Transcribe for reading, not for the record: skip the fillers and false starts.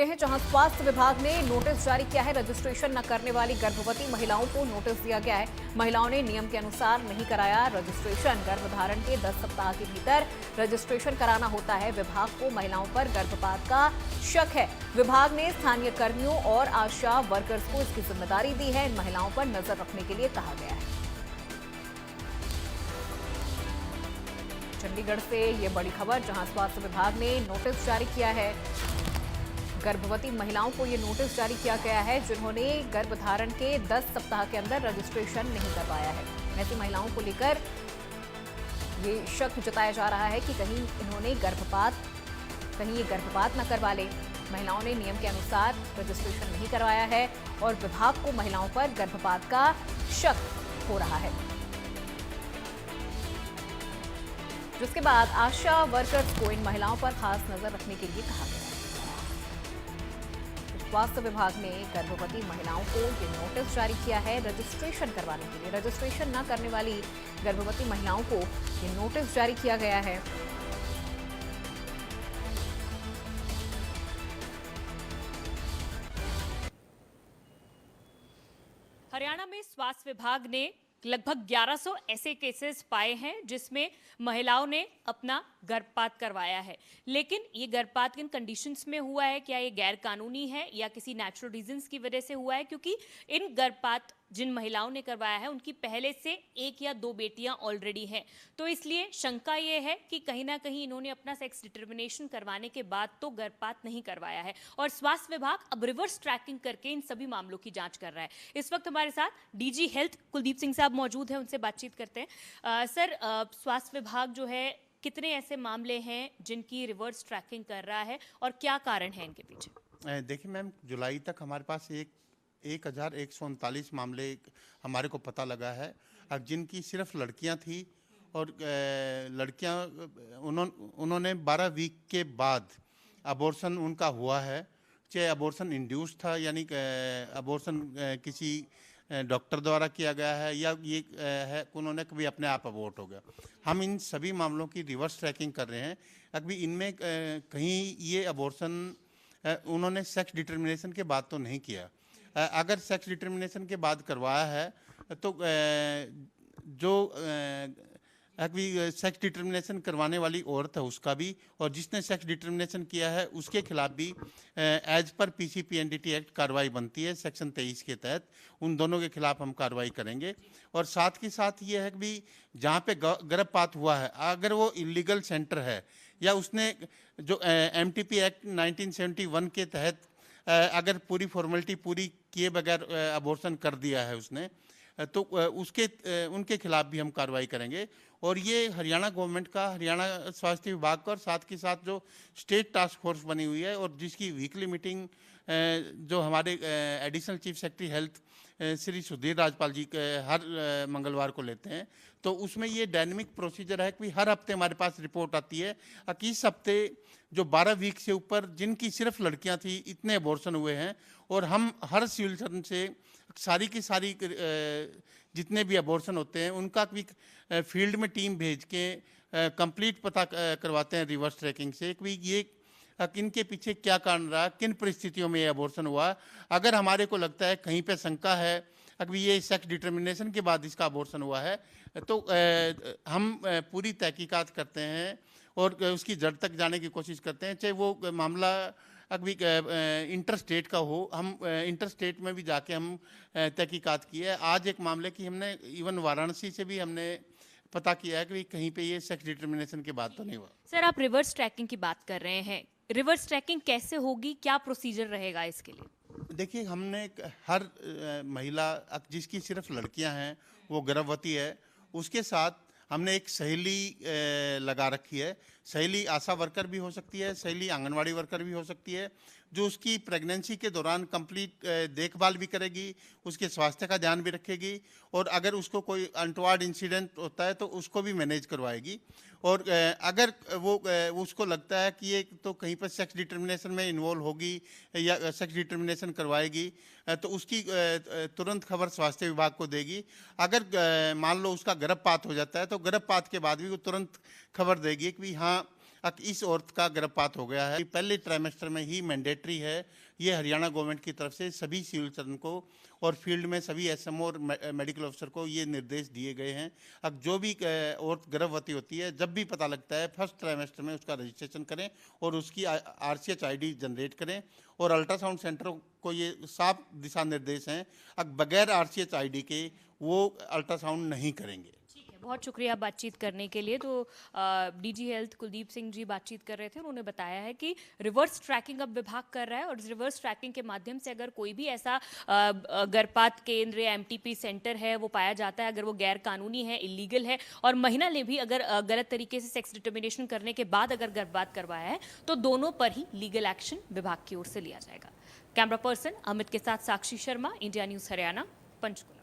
हैं जहां स्वास्थ्य विभाग ने नोटिस जारी किया है। रजिस्ट्रेशन न करने वाली गर्भवती महिलाओं को नोटिस दिया गया है। महिलाओं ने नियम के अनुसार नहीं कराया रजिस्ट्रेशन। गर्भधारण के 10 सप्ताह के भीतर रजिस्ट्रेशन कराना होता है। विभाग को महिलाओं पर गर्भपात का शक है। विभाग ने स्थानीय कर्मियों और आशा वर्कर्स को इसकी जिम्मेदारी दी है। इन महिलाओं पर नजर रखने के लिए कहा गया है। चंडीगढ़ से ये बड़ी खबर, जहां स्वास्थ्य विभाग ने नोटिस जारी किया है। गर्भवती महिलाओं को ये नोटिस जारी किया गया है जिन्होंने गर्भधारण के 10 सप्ताह के अंदर रजिस्ट्रेशन नहीं करवाया है। ऐसी महिलाओं को लेकर ये शक जताया जा रहा है कि कहीं ये गर्भपात न करवा ले। महिलाओं ने नियम के अनुसार रजिस्ट्रेशन नहीं करवाया है और विभाग को महिलाओं पर गर्भपात का शक हो रहा है, जिसके बाद आशा वर्कर्स को इन महिलाओं पर खास नजर रखने के लिए कहा गया है। स्वास्थ्य विभाग ने गर्भवती महिलाओं को ये नोटिस जारी किया है रजिस्ट्रेशन करवाने के लिए। रजिस्ट्रेशन न करने वाली गर्भवती महिलाओं को ये नोटिस जारी किया गया है। हरियाणा में स्वास्थ्य विभाग ने लगभग 1100 ऐसे केसेस पाए हैं जिसमें महिलाओं ने अपना गर्भपात करवाया है। लेकिन ये गर्भपात किन कंडीशंस में हुआ है, क्या ये गैर कानूनी है या किसी नेचुरल रीजंस की वजह से हुआ है? क्योंकि इन गर्भपात जिन महिलाओं ने करवाया है उनकी पहले से 1 या 2 बेटियां ऑलरेडी हैं, तो इसलिए शंका ये है कि कहीं ना कहीं इन्होंने अपना सेक्स डिटर्मिनेशन करवाने के बाद तो गर्भपात नहीं करवाया है। और स्वास्थ्य विभाग अब रिवर्स ट्रैकिंग करके इन सभी मामलों की जांच कर रहा है। इस वक्त हमारे साथ डीजी हेल्थ कुलदीप सिंह साहब मौजूद हैं, उनसे बातचीत करते हैं। सर, स्वास्थ्य विभाग जो है कितने ऐसे मामले हैं जिनकी रिवर्स ट्रैकिंग कर रहा है और क्या कारण है इनके पीछे? देखिए मैम, जुलाई तक हमारे पास 1139 मामले हमारे को पता लगा है। अब जिनकी सिर्फ लड़कियां थी और लड़कियां उन्होंने 12 वीक के बाद अबॉर्शन उनका हुआ है, चाहे अबॉर्शन इंड्यूस था यानी अबॉर्शन किसी डॉक्टर द्वारा किया गया है या ये है उन्होंने कभी अपने आप अबॉर्ट हो गया। हम इन सभी मामलों की रिवर्स ट्रैकिंग कर रहे हैं। अभी इनमें कहीं ये अबॉर्शन उन्होंने सेक्स डिटर्मिनेशन के बाद तो नहीं किया। अगर सेक्स डिटर्मिनेशन के बाद करवाया है तो जो अभी सेक्स डिटर्मिनेशन करवाने वाली औरत है उसका भी और जिसने सेक्स डिटर्मिनेशन किया है उसके खिलाफ भी एज पर पीसीपीएनडीटी एक्ट कार्रवाई बनती है सेक्शन 23 के तहत। उन दोनों के खिलाफ हम कार्रवाई करेंगे। और साथ के साथ ये है कि भी जहाँ पे गर्भपात हुआ है, अगर वो इलीगल सेंटर है या उसने जो एमटीपी एक्ट 1971 के तहत अगर पूरी फॉर्मेलिटी पूरी किए बगैर अबॉर्शन कर दिया है उसने, तो उनके खिलाफ भी हम कार्रवाई करेंगे। और ये हरियाणा गवर्नमेंट का, हरियाणा स्वास्थ्य विभाग का और साथ के साथ जो स्टेट टास्क फोर्स बनी हुई है और जिसकी वीकली मीटिंग जो हमारे additional chief secretary health Shri Sudhir Rajpal ji हर मंगलवार को लेते हैं, तो उसमें ये डायनेमिक प्रोसीजर है कि हर हफ्ते हमारे पास रिपोर्ट आती है कि इस हफ्ते जो 12 वीक से ऊपर जिनकी सिर्फ लड़कियां थी इतने अबॉर्शन हुए हैं। और हम हर सिविल सर्जन से सारी की सारी जितने भी अबॉर्शन होते हैं उनका भी फील्ड में टीम भेज के कंप्लीट पता करवाते हैं रिवर्स ट्रैकिंग से कि ये किनके पीछे क्या कारण रहा, किन परिस्थितियों में ये अबॉर्शन हुआ। अगर हमारे को लगता है कहीं पे शंका है अभी ये सेक्स डिटर्मिनेशन के बाद इसका अबॉर्शन हुआ है, तो हम पूरी तहकीकात करते हैं और उसकी जड़ तक जाने की कोशिश करते हैं। चाहे वो मामला अभी इंटर स्टेट का हो, हम इंटर स्टेट में भी जाके हम तहकीकात की है। आज एक मामले की हमने इवन वाराणसी से भी हमने पता किया है कि कहीं पे ये सेक्स डिटर्मिनेशन के बाद तो नहीं हुआ। सर, आप रिवर्स ट्रैकिंग की बात कर रहे हैं, रिवर्स ट्रैकिंग कैसे होगी, क्या प्रोसीजर रहेगा इसके लिए? देखिए, हमने हर महिला जिसकी सिर्फ लड़कियां हैं वो गर्भवती है, उसके साथ हमने एक सहेली लगा रखी है। सहेली आशा वर्कर भी हो सकती है, सहेली आंगनवाड़ी वर्कर भी हो सकती है, जो उसकी प्रेगनेंसी के दौरान कंप्लीट देखभाल भी करेगी, उसके स्वास्थ्य का ध्यान भी रखेगी और अगर उसको कोई अनटवार्ड इंसिडेंट होता है तो उसको भी मैनेज करवाएगी। और अगर वो उसको लगता है कि ये तो कहीं पर सेक्स डिटर्मिनेशन में इन्वॉल्व होगी या सेक्स डिटर्मिनेशन करवाएगी, तो उसकी तुरंत खबर स्वास्थ्य विभाग को देगी। अगर मान लो उसका गर्भपात हो जाता है तो गर्भपात के बाद भी वो तुरंत खबर देगी कि हाँ इस औरत का गर्भपात हो गया है। पहले ट्राइमेस्टर में ही मैंडेटरी है। ये हरियाणा गवर्नमेंट की तरफ से सभी सिविल सर्जन को और फील्ड में सभी एसएमओ और मेडिकल ऑफिसर को ये निर्देश दिए गए हैं। अब जो भी औरत गर्भवती होती है, जब भी पता लगता है, फर्स्ट ट्राइमेस्टर में उसका रजिस्ट्रेशन करें और उसकी RCH ID जनरेट करें। और अल्ट्रासाउंड सेंटर को ये साफ दिशा निर्देश हैं, अब बगैर RCH ID के वो अल्ट्रासाउंड नहीं करेंगे। ठीक है, बहुत शुक्रिया बातचीत करने के लिए। तो DG हेल्थ कुलदीप सिंह जी बातचीत कर रहे थे। उन्होंने बताया है कि रिवर्स ट्रैकिंग अब विभाग कर रहा है और इस रिवर्स ट्रैकिंग के माध्यम से अगर कोई भी ऐसा गर्भपात केंद्र या MTP सेंटर है वो पाया जाता है, अगर वो गैर कानूनी है, इलीगल है और महिला ने भी अगर गलत तरीके से सेक्स डिटर्मिनेशन करने के बाद अगर गर्भपात करवाया है, तो दोनों पर ही लीगल एक्शन विभाग की ओर से लिया जाएगा। कैमरा पर्सन अमित के साथ साक्षी शर्मा, इंडिया न्यूज हरियाणा, पंचकुला।